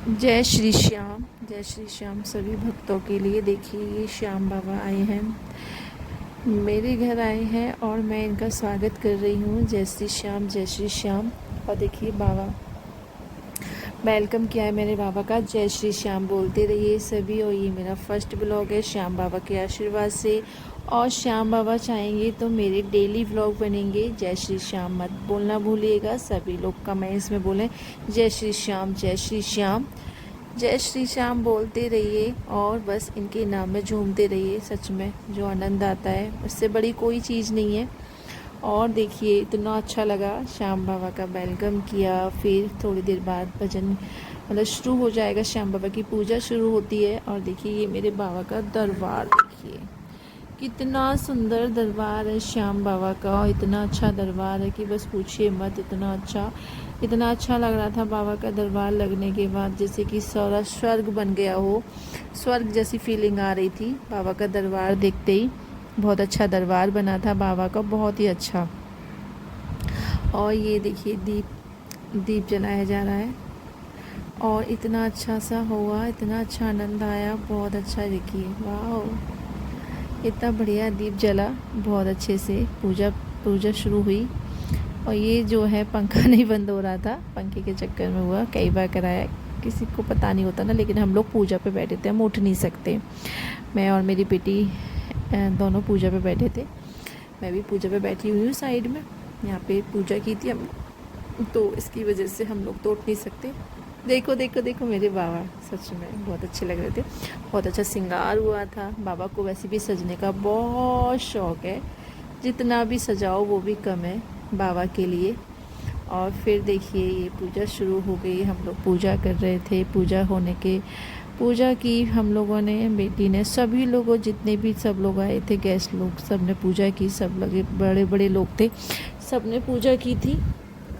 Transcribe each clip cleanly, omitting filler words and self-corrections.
जय श्री श्याम। जय श्री श्याम सभी भक्तों के लिए। देखिए ये श्याम बाबा आए हैं, मेरे घर आए हैं और मैं इनका स्वागत कर रही हूँ। जय श्री श्याम, जय श्री श्याम। और देखिए बाबा वेलकम किया है मेरे बाबा का। जय श्री श्याम बोलते रहिए सभी। और ये मेरा फर्स्ट ब्लॉग है श्याम बाबा के आशीर्वाद से, और श्याम बाबा चाहेंगे तो मेरे डेली व्लॉग बनेंगे। जय श्री श्याम मत बोलना भूलिएगा। सभी लोग कमेंट्स में बोलें जय श्री श्याम, जय श्री श्याम, जय श्री श्याम बोलते रहिए और बस इनके नाम में झूमते रहिए। सच में जो आनंद आता है उससे बड़ी कोई चीज़ नहीं है। और देखिए इतना अच्छा लगा, श्याम बाबा का वेलकम किया। फिर थोड़ी देर बाद भजन मतलब शुरू हो जाएगा, श्याम बाबा की पूजा शुरू होती है। और देखिए ये मेरे बाबा का दरबार, देखिए कितना सुंदर दरबार है श्याम बाबा का। इतना अच्छा दरबार है कि बस पूछिए मत। इतना अच्छा लग रहा था बाबा का दरबार लगने के बाद, जैसे कि सारा स्वर्ग बन गया हो। स्वर्ग जैसी फीलिंग आ रही थी बाबा का दरबार देखते ही। बहुत अच्छा दरबार बना था बाबा का, बहुत ही अच्छा। और ये देखिए दीप जलाया जा रहा है और इतना अच्छा सा हुआ, इतना अच्छा आनंद आया, बहुत अच्छा। देखिए वाह, इतना बढ़िया दीप जला, बहुत अच्छे से पूजा शुरू हुई। और ये जो है पंखा नहीं बंद हो रहा था, पंखे के चक्कर में हुआ, कई बार कराया, किसी को पता नहीं होता ना। लेकिन हम लोग पूजा पे बैठे थे, हम उठ नहीं सकते। मैं और मेरी बेटी दोनों पूजा पे बैठे थे। मैं भी पूजा पे बैठी हुई हूँ साइड में, यहाँ पे पूजा की थी हम, तो इसकी वजह से हम लोग तो उठ नहीं सकते। देखो देखो देखो मेरे बाबा, सच में बहुत अच्छे लग रहे थे। बहुत अच्छा श्रृंगार हुआ था। बाबा को वैसे भी सजने का बहुत शौक़ है, जितना भी सजाओ वो भी कम है बाबा के लिए। और फिर देखिए ये पूजा शुरू हो गई, हम लोग पूजा कर रहे थे। पूजा की हम लोगों ने, बेटी ने, सभी लोगों, जितने भी सब लोग आए थे गेस्ट लोग, सब ने पूजा की। सब लगे बड़े बड़े लोग थे, सब ने पूजा की थी।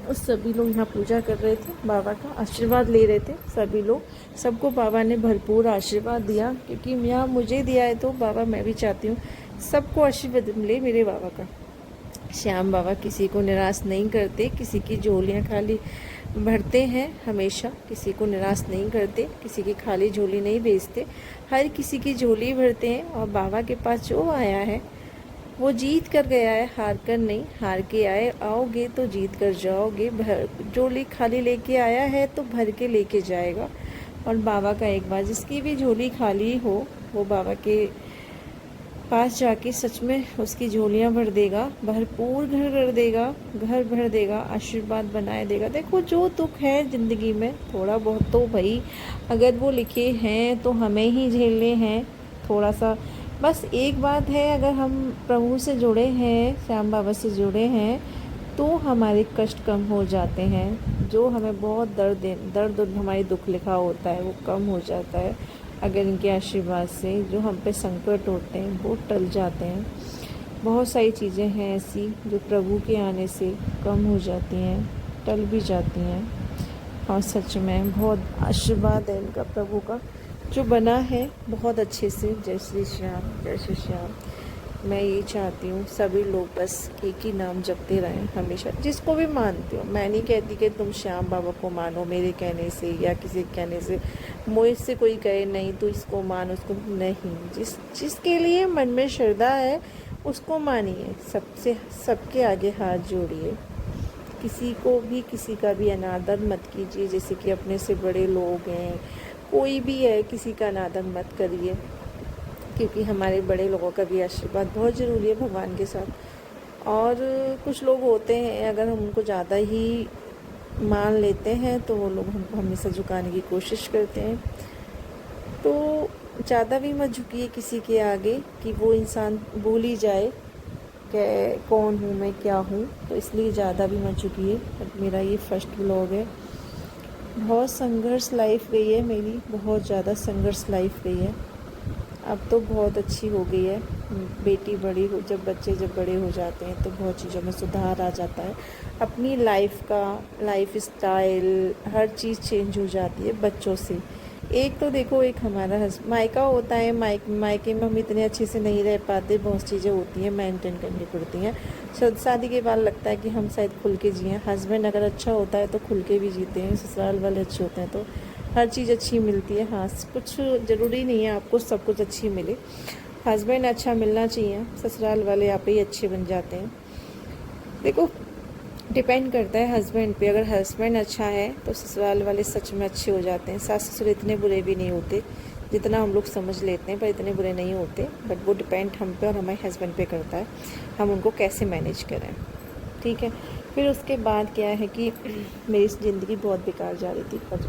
और सभी लोग यहाँ पूजा कर रहे थे, बाबा का आशीर्वाद ले रहे थे सभी लोग। सबको बाबा ने भरपूर आशीर्वाद दिया, क्योंकि यहाँ मुझे दिया है तो बाबा मैं भी चाहती हूँ सबको आशीर्वाद मिले मेरे बाबा का। श्याम बाबा किसी को निराश नहीं करते, किसी की झोलियाँ खाली भरते हैं हमेशा, किसी को निराश नहीं करते, किसी की खाली झोली नहीं भेजते, हर किसी की झोली भरते हैं। और बाबा के पास जो आया है वो जीत कर गया है, हार कर नहीं। हार के आओगे तो जीत कर जाओगे। झोली खाली लेके आया है तो भर के लेके जाएगा। और बाबा का एक बार जिसकी भी झोली खाली हो, वो बाबा के पास जाके सच में उसकी झोलियाँ भर देगा, भरपूर घर भर देगा, आशीर्वाद बनाए देगा। देखो जो दुख है ज़िंदगी में थोड़ा बहुत तो भाई अगर वो लिखे हैं तो हमें ही झेलने हैं थोड़ा सा। बस एक बात है, अगर हम प्रभु से जुड़े हैं, श्याम बाबा से जुड़े हैं, तो हमारे कष्ट कम हो जाते हैं। जो हमें बहुत दर्द हमारी दुख लिखा होता है वो कम हो जाता है अगर इनके आशीर्वाद से। जो हम पे संकट होते हैं वो टल जाते हैं। बहुत सारी चीज़ें हैं ऐसी जो प्रभु के आने से कम हो जाती हैं, टल भी जाती हैं। और सच में बहुत आशीर्वाद है इनका, प्रभु का जो बना है बहुत अच्छे से। जय श्री श्याम, जय श्री श्याम। मैं ये चाहती हूँ सभी लोग बस एक ही नाम जपते रहें हमेशा, जिसको भी मानते हो। मैं नहीं कहती कि तुम श्याम बाबा को मानो मेरे कहने से या किसी के कहने से, मुझसे कोई कहे नहीं तो इसको मान उसको नहीं। जिसके लिए मन में श्रद्धा है उसको मानिए, सबके आगे हाथ जोड़िए। किसी को भी किसी का भी अनादर मत कीजिए। जैसे कि अपने से बड़े लोग हैं, कोई भी है, किसी का अनादर मत करिए, क्योंकि हमारे बड़े लोगों का भी आशीर्वाद बहुत ज़रूरी है भगवान के साथ। और कुछ लोग होते हैं अगर हम उनको ज़्यादा ही मान लेते हैं तो वो लोग हमको हमेशा झुकाने की कोशिश करते हैं। तो ज़्यादा भी मत झुकिए किसी के आगे कि वो इंसान भूल ही जाए कि कौन हूँ मैं, क्या हूँ। तो इसलिए ज़्यादा भी मत झुकिए। मेरा ये फर्स्ट व्लॉग है। बहुत संघर्ष लाइफ गई है मेरी, बहुत ज़्यादा संघर्ष लाइफ गई है। अब तो बहुत अच्छी हो गई है। बेटी बड़ी हो, बच्चे जब बड़े हो जाते हैं तो बहुत चीज़ों में सुधार आ जाता है। अपनी लाइफ स्टाइल हर चीज़ चेंज हो जाती है बच्चों से। एक तो देखो, एक हमारा मायका होता है, मायके में हम इतने अच्छे से नहीं रह पाते, बहुत चीज़ें होती हैं मेंटेन करनी पड़ती हैं। शादी के बाद लगता है कि हम शायद खुल के जिएँ। हस्बैंड अगर अच्छा होता है तो खुल के भी जीते हैं, ससुराल वाले अच्छे होते हैं तो हर चीज़ अच्छी मिलती है। हाँ, कुछ ज़रूरी नहीं है आपको सब कुछ अच्छी मिले। हस्बैंड अच्छा मिलना चाहिए, ससुराल वाले आप ही अच्छे बन जाते हैं। देखो, डिपेंड करता है हस्बैंड पे। अगर हस्बैंड अच्छा है तो ससुराल वाले सच में अच्छे हो जाते हैं। सास ससुर इतने बुरे भी नहीं होते जितना हम लोग समझ लेते हैं, पर इतने बुरे नहीं होते। बट वो डिपेंड हम पे और हमारे हस्बैंड पे करता है, हम उनको कैसे मैनेज करें। ठीक है। फिर उसके बाद क्या है कि मेरी ज़िंदगी बहुत बेकार जा रही थी। पर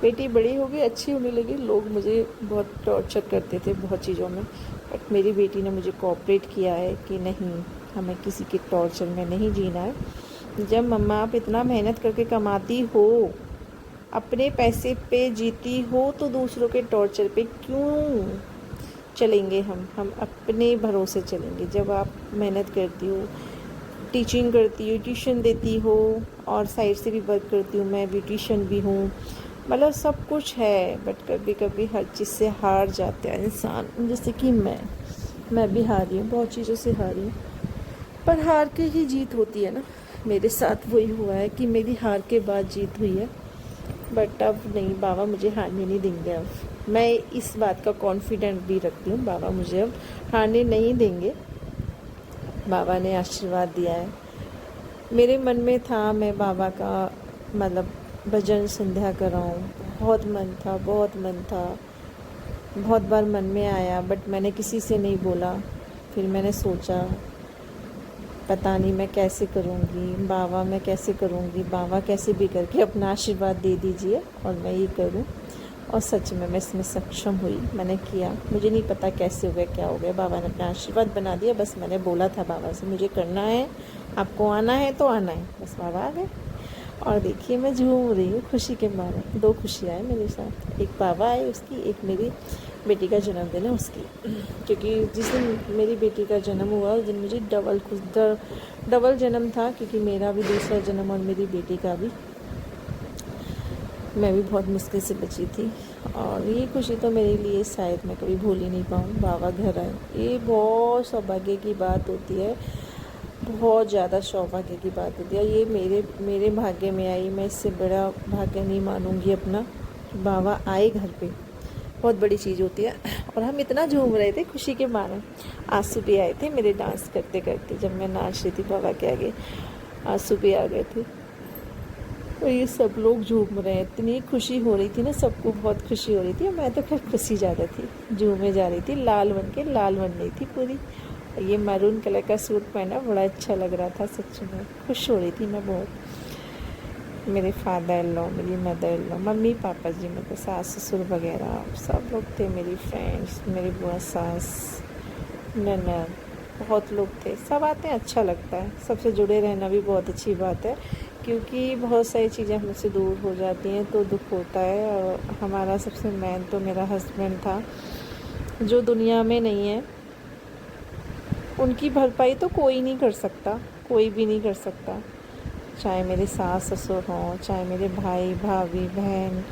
बेटी बड़ी हो गई, अच्छी होने लगी। लोग मुझे बहुत टॉर्चर करते थे बहुत चीज़ों में, बट मेरी बेटी ने मुझे कोऑपरेट किया है कि नहीं, हमें किसी के टॉर्चर में नहीं जीना है। जब मम्मा आप इतना मेहनत करके कमाती हो, अपने पैसे पे जीती हो, तो दूसरों के टॉर्चर पे क्यों चलेंगे? हम अपने भरोसे चलेंगे। जब आप मेहनत करती हो, टीचिंग करती हो, ट्यूशन देती हो, और साइड से भी वर्क करती हूँ, मैं ब्यूटिशियन भी हूँ, मतलब सब कुछ है। बट कभी कभी हर चीज़ से हार जाता है इंसान। जैसे कि मैं भी हारी हूँ, बहुत चीज़ों से हारी हूँ, पर हार के ही जीत होती है ना। मेरे साथ वही हुआ है कि मेरी हार के बाद जीत हुई है। बट अब नहीं, बाबा मुझे हारने नहीं देंगे। अब मैं इस बात का कॉन्फिडेंट भी रखती हूँ, बाबा मुझे अब हारने नहीं देंगे। बाबा ने आशीर्वाद दिया है। मेरे मन में था मैं बाबा का मतलब भजन संध्या कराऊँ, बहुत मन था, बहुत मन था, बहुत बार मन में आया, बट मैंने किसी से नहीं बोला। फिर मैंने सोचा पता नहीं मैं कैसे करूँगी, बाबा मैं कैसे करूँगी, बाबा कैसे भी करके अपना आशीर्वाद दे दीजिए और मैं ये करूँ। और सच में मैं इसमें सक्षम हुई, मैंने किया। मुझे नहीं पता कैसे हो गया, क्या हो गया, बाबा ने अपना आशीर्वाद बना दिया। बस मैंने बोला था बाबा से मुझे करना है, आपको आना है तो आना है, बस बाबा आ गए। और देखिए मैं झूम रही हूँ खुशी के मारे। दो खुशियाँ हैं मेरे साथ, एक बाबा आए उसकी, एक मेरी बेटी का जन्मदिन है उसकी। क्योंकि जिस दिन मेरी बेटी का जन्म हुआ उस दिन मुझे डबल जन्म था, क्योंकि मेरा भी दूसरा जन्म और मेरी बेटी का भी। मैं भी बहुत मुश्किल से बची थी, और ये खुशी तो मेरे लिए शायद मैं कभी भूल ही नहीं पाऊँ। बाबा घर आए, ये बहुत सौभाग्य की बात होती है, बहुत ज़्यादा सौभाग्य की बात होती है। ये मेरे भाग्य में आई, मैं इससे बड़ा भाग्य नहीं मानूंगी अपना कि बाबा आए घर पे, बहुत बड़ी चीज़ होती है। और हम इतना झूम रहे थे खुशी के मारे, आंसू भी आए थे मेरे डांस करते करते। जब मैं नाच रही थी बाबा के आगे, आंसू भी आ गए थे। तो ये सब लोग झूम रहे हैं, इतनी खुशी हो रही थी ना, सबको बहुत खुशी हो रही थी। मैं तो खैर खुशी ज़्यादा थी, झूमे जा रही थी, लाल बन के, लाल बन रही थी पूरी। ये मैरून कलर का सूट पहना, बड़ा अच्छा लग रहा था, सच में खुश हो रही थी मैं बहुत। मेरे फादर इन लॉ, मेरी मदर इन लॉ, मम्मी पापा जी, मतलब सास ससुर वगैरह सब लोग थे, मेरी फ्रेंड्स, मेरी बुआ सास, ननद, बहुत लोग थे। सब आते हैं, अच्छा लगता है, सबसे जुड़े रहना भी बहुत अच्छी बात है, क्योंकि बहुत सारी चीज़ें हमसे दूर हो जाती हैं तो दुख होता है। और हमारा सबसे मेन तो मेरा हस्बैंड था, जो दुनिया में नहीं है। उनकी भरपाई तो कोई नहीं कर सकता, कोई भी नहीं कर सकता, चाहे मेरे सास ससुर हों, चाहे मेरे भाई भाभी बहन,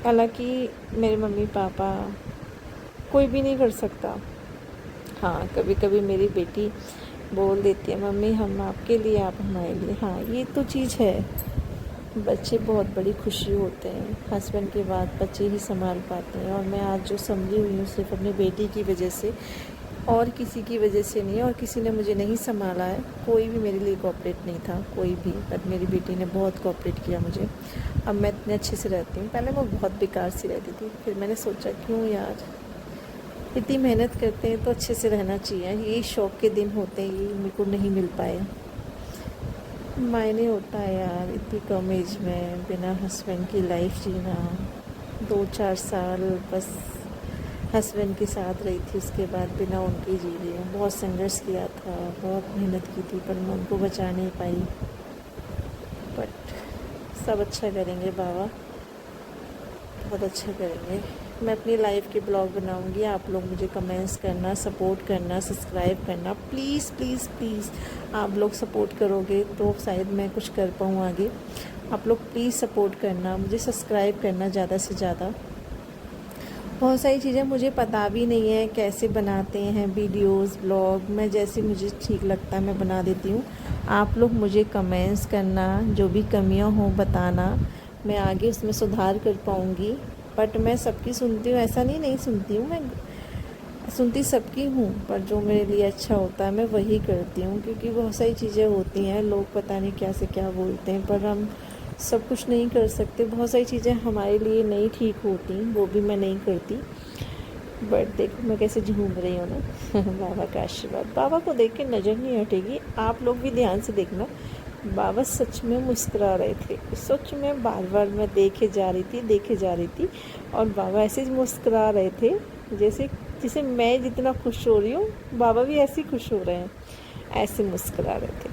हालांकि मेरे मम्मी पापा, कोई भी नहीं कर सकता। हाँ, कभी कभी मेरी बेटी बोल देती है मम्मी हम आपके लिए, आप हमारे लिए। हाँ, ये तो चीज़ है। बच्चे बहुत बड़ी खुशी होते हैं, हस्बैंड के बाद बच्चे ही संभाल पाते हैं। और मैं आज जो समझी हुई हूँ सिर्फ अपनी बेटी की वजह से, और किसी की वजह से नहीं है। और किसी ने मुझे नहीं संभाला है, कोई भी मेरे लिए कोऑपरेट नहीं था, कोई भी। बट मेरी बेटी ने बहुत कोऑपरेट किया मुझे। अब मैं इतने अच्छे से रहती हूँ, पहले मैं बहुत बेकार सी रहती थी। फिर मैंने सोचा क्यों यार, इतनी मेहनत करते हैं तो अच्छे से रहना चाहिए। ये शौक़ के दिन होते हैं, ये मेरे को नहीं मिल पाए। मायने होता है यार, इतनी कम एज में बिना हस्बैंड की लाइफ जीना। 2-4 साल बस हस्बैंड के साथ रही थी, उसके बाद बिना उनके जी रही हूँ। बहुत संघर्ष किया था, बहुत मेहनत की थी, पर मैं उनको बचा नहीं पाई। बट सब अच्छा करेंगे बाबा, बहुत अच्छा करेंगे। मैं अपनी लाइफ के ब्लॉग बनाऊंगी, आप लोग मुझे कमेंट्स करना, सपोर्ट करना, सब्सक्राइब करना, प्लीज़ प्लीज़ प्लीज़। आप लोग सपोर्ट करोगे तो शायद मैं कुछ कर पाऊँ आगे। आप लोग प्लीज़ सपोर्ट करना, मुझे सब्सक्राइब करना ज़्यादा से ज़्यादा। बहुत सारी चीज़ें मुझे पता भी नहीं है कैसे बनाते हैं वीडियोस ब्लॉग, मैं जैसे मुझे ठीक लगता है मैं बना देती हूँ। आप लोग मुझे कमेंट्स करना, जो भी कमियां हों बताना, मैं आगे उसमें सुधार कर पाऊँगी। बट मैं सबकी सुनती हूँ ऐसा नहीं सुनती हूँ, मैं सुनती सबकी हूँ, पर जो मेरे लिए अच्छा होता है मैं वही करती हूँ। क्योंकि बहुत सारी चीज़ें होती हैं, लोग पता नहीं क्या से क्या बोलते हैं, पर हम सब कुछ नहीं कर सकते। बहुत सारी चीज़ें हमारे लिए नहीं ठीक होती, वो भी मैं नहीं करती। बट देखो मैं कैसे झूम रही हूँ ना बाबा का आशीर्वाद। बाबा को देख के नज़र नहीं हटेगी, आप लोग भी ध्यान से देखना। बाबा सच में मुस्कुरा रहे थे, सच में बार बार मैं देखे जा रही थी और बाबा ऐसे मुस्कुरा रहे थे जैसे जैसे मैं जितना खुश हो रही हूँ बाबा भी ऐसे ही खुश हो रहे हैं, ऐसे मुस्कुरा रहे थे।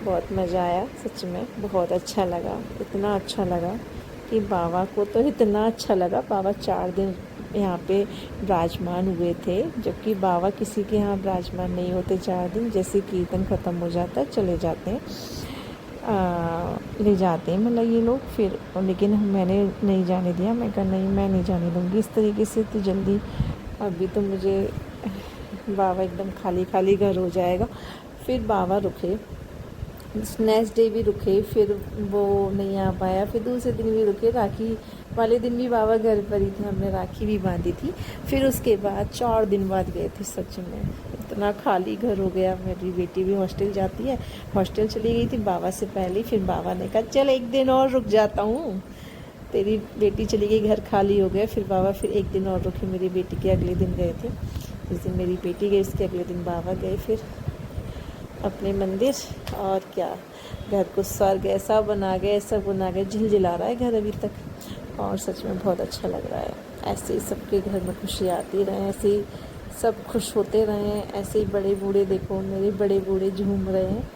बहुत मज़ा आया, सच में बहुत अच्छा लगा, इतना अच्छा लगा कि बाबा को तो इतना अच्छा लगा। बाबा 4 दिन यहाँ पे विराजमान हुए थे, जबकि बाबा किसी के यहाँ विराजमान नहीं होते 4 दिन। जैसे कीर्तन ख़त्म हो जाता है चले जाते हैं, ले जाते हैं मतलब ये लोग फिर। लेकिन मैंने नहीं जाने दिया, मैं कहा नहीं मैं नहीं जाने दूँगी इस तरीके से तो जल्दी। अभी तो मुझे बाबा एकदम खाली खाली घर हो जाएगा। फिर बाबा रुके, नेक्स्ट डे भी रुके, फिर वो नहीं आ पाया, फिर दूसरे दिन भी रुके, राखी वाले दिन भी बाबा घर पर ही थे, हमने राखी भी बांधी थी। फिर उसके बाद 4 दिन बाद गए थे। सच में इतना खाली घर हो गया। मेरी बेटी भी हॉस्टल जाती है, हॉस्टल चली गई थी बाबा से पहले। फिर बाबा ने कहा चल 1 दिन और रुक जाता हूँ, तेरी बेटी चली गई, घर खाली हो गया। फिर बाबा फिर 1 दिन और रुके, मेरी बेटी के अगले दिन गए थे। जिस दिन मेरी बेटी गई उसके अगले दिन बाबा गए फिर अपने मंदिर। और क्या, घर को स्वर्ग ऐसा बना गए, झिलझिला रहा है घर अभी तक। और सच में बहुत अच्छा लग रहा है। ऐसे ही सबके घर में खुशी आती रहे, ऐसे ही सब खुश होते रहें। ऐसे ही बड़े बूढ़े, देखो मेरे बड़े बूढ़े झूम रहे हैं।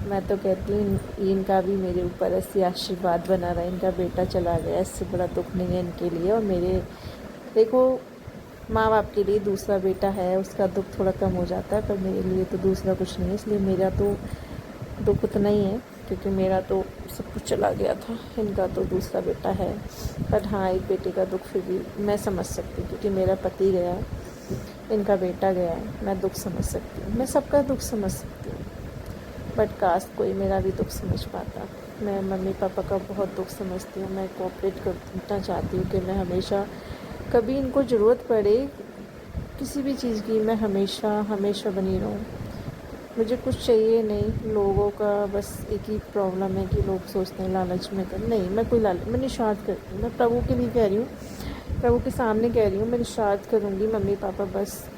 मैं तो कहती हूँ इनका भी मेरे ऊपर ऐसे आशीर्वाद बना रहा है। इनका बेटा चला गया, इससे बड़ा दुख नहीं है इनके लिए। और मेरे देखो माँ बाप के लिए दूसरा बेटा है, उसका दुख थोड़ा कम हो जाता है, पर मेरे लिए तो दूसरा कुछ नहीं है। इसलिए मेरा तो दुख उतना ही है, क्योंकि मेरा तो सब कुछ चला गया था, इनका तो दूसरा बेटा है। पर हाँ, एक बेटे का दुख फिर भी मैं समझ सकती हूँ, क्योंकि मेरा पति गया है, इनका बेटा गया है। मैं दुख समझ सकती हूँ, मैं सबका दुख समझ सकती हूँ, बट काश कोई मेरा भी दुख समझ पाता। मैं मम्मी पापा का बहुत दुख समझती हूँ। मैं कोऑपरेट करना चाहती हूँ कि मैं हमेशा, कभी इनको ज़रूरत पड़े किसी भी चीज़ की, मैं हमेशा बनी रहूँ। मुझे कुछ चाहिए नहीं। लोगों का बस एक ही प्रॉब्लम है कि लोग सोचते हैं लालच में कर, नहीं मैं कोई लालच, मैं निस्वार्थ करती हूँ। मैं प्रभु के लिए कह रही हूँ, प्रभु के सामने कह रही हूँ, मैं निस्वार्थ करूँगी। मम्मी पापा बस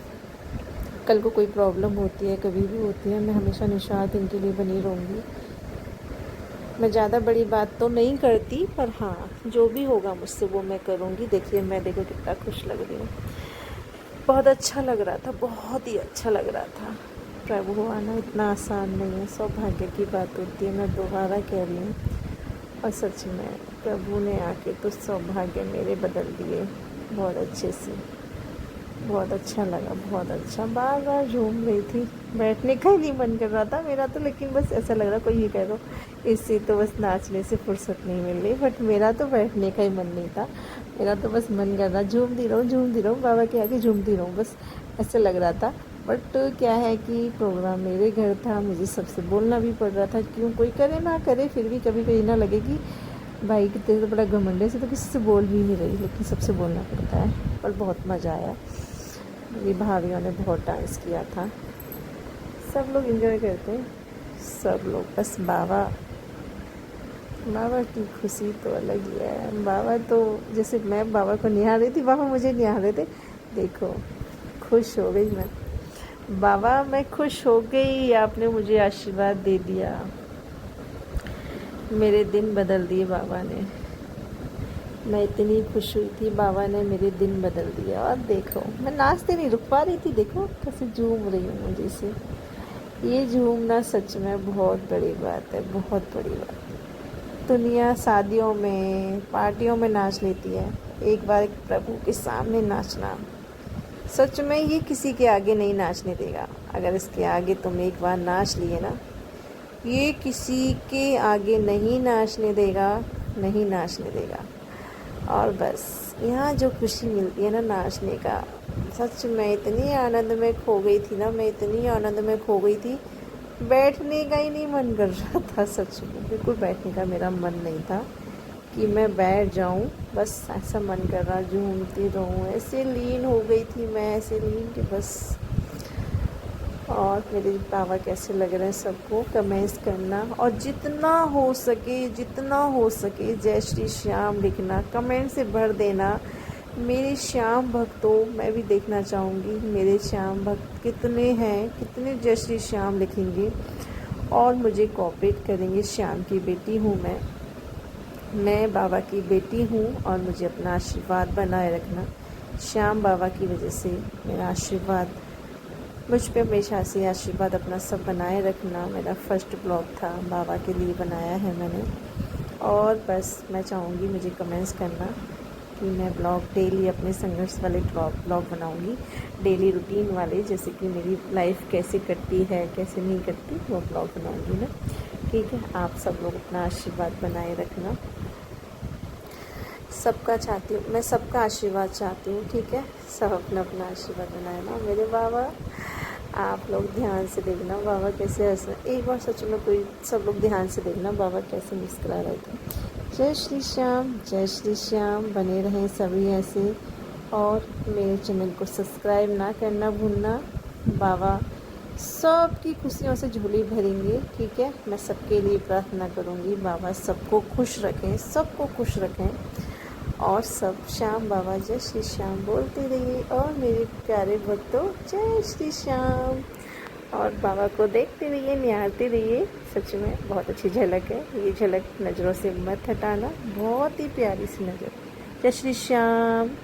कल को कोई प्रॉब्लम होती है, कभी भी होती है, मैं हमेशा निस्वार्थ इनके लिए बनी रहूँगी। मैं ज़्यादा बड़ी बात तो नहीं करती, पर हाँ जो भी होगा मुझसे वो मैं करूँगी। देखिए मैं देखो कितना खुश लग रही हूँ, बहुत अच्छा लग रहा था, बहुत ही अच्छा लग रहा था। प्रभु आना इतना आसान नहीं है, सौभाग्य की बात होती है। मैं दोबारा कह रही हूँ, और सच में प्रभु ने आके तो सौभाग्य मेरे बदल दिए बहुत अच्छे से। बहुत अच्छा लगा, बहुत अच्छा। बार बार झूम रही थी, बैठने का ही नहीं मन कर रहा था मेरा तो। लेकिन बस ऐसा लग रहा, कोई ये कह दो इससे तो बस नाचने से फुर्सत नहीं मिल रही, बट मेरा तो बैठने का ही मन नहीं था। मेरा तो बस मन कर रहा झूमती रहूँ बाबा के आगे झूमती रहूँ, बस ऐसा लग रहा था। बट क्या है कि प्रोग्राम मेरे घर था, मुझे सबसे बोलना भी पड़ रहा था। क्यों, कोई करे ना करे, फिर भी कभी कभी ना लगे कि भाई कितने तो बड़ा घमंडे से तो किसी से बोल भी नहीं रही, लेकिन सबसे बोलना पड़ता है। पर बहुत मज़ा आया, मेरी भाभियों ने बहुत डांस किया था, सब लोग एंजॉय करते हैं, सब लोग। बस बाबा की खुशी तो अलग ही है। बाबा तो जैसे मैं बाबा को निहार रही थी, बाबा मुझे निहार रहे थे। देखो खुश हो गई मैं, बाबा मैं खुश हो गई, आपने मुझे आशीर्वाद दे दिया, मेरे दिन बदल दिए बाबा ने। मैं इतनी खुश हुई थी, बाबा ने मेरे दिन बदल दिया। और देखो मैं नाचते नहीं रुक पा रही थी, देखो कैसे झूम रही हूँ मुझे से। ये झूमना सच में बहुत बड़ी बात है, बहुत बड़ी बात है। दुनिया शादियों में पार्टियों में नाच लेती है, एक बार एक प्रभु के सामने नाचना, सच में ये किसी के आगे नहीं नाचने देगा। अगर इसके आगे तुम एक बार नाच लिए ना, ये किसी के आगे नहीं नाचने देगा, नहीं नाचने देगा। और बस यहाँ जो खुशी मिलती है ना नाचने का, सच में इतनी आनंद में खो गई थी ना, मैं इतनी आनंद में खो गई थी, बैठने का ही नहीं मन कर रहा था। सच में बिल्कुल बैठने का मेरा मन नहीं था, कि मैं बैठ जाऊं, बस ऐसा मन कर रहा, झूमती रहूं। ऐसे लीन हो गई थी मैं, ऐसे लीन कि बस। और मेरे बाबा कैसे लग रहे हैं सबको कमेंट्स करना, और जितना हो सके जय श्री श्याम लिखना, कमेंट से भर देना। मेरे श्याम भक्तों, मैं भी देखना चाहूँगी मेरे श्याम भक्त कितने हैं, कितने जय श्री श्याम लिखेंगे और मुझे कोऑपरेट करेंगे। श्याम की बेटी हूँ मैं बाबा की बेटी हूँ, और मुझे अपना आशीर्वाद बनाए रखना। श्याम बाबा की वजह से मेरा आशीर्वाद, मुझ पे हमेशा से आशीर्वाद अपना सब बनाए रखना। मेरा फर्स्ट ब्लॉग था, बाबा के लिए बनाया है मैंने। और बस मैं चाहूँगी मुझे कमेंट्स करना कि मैं ब्लॉग डेली अपने संघर्ष वाले ब्लॉग बनाऊँगी, डेली रूटीन वाले, जैसे कि मेरी लाइफ कैसे कटती है कैसे नहीं कटती, वो ब्लॉग बनाऊँगी मैं। ठीक है, आप सब लोग अपना आशीर्वाद बनाए रखना। सबका चाहती हूँ मैं, सबका आशीर्वाद चाहती हूँ। ठीक है, सब अपना अपना आशीर्वाद बनाए ना। मेरे बाबा, आप लोग ध्यान से देखना बाबा कैसे हंस रहे। एक बार सच में कोई सब लोग ध्यान से देखना बाबा कैसे मुस्कुरा रहे थे। जय श्री श्याम बने रहें सभी ऐसे। और मेरे चैनल को सब्सक्राइब ना करना भूलना। बाबा सबकी खुशियों से झोली भरेंगे। ठीक है, मैं सबके लिए प्रार्थना करूँगी, बाबा सबको खुश रखें, सबको खुश रखें। और सब श्याम बाबा जय श्री श्याम बोलते रहिए। और मेरे प्यारे भक्तों, जय श्री श्याम। और बाबा को देखते रहिए, निहारते रहिए। सच में बहुत अच्छी झलक है ये, झलक नज़रों से मत हटाना, बहुत ही प्यारी सी नज़र। जय श्री श्याम।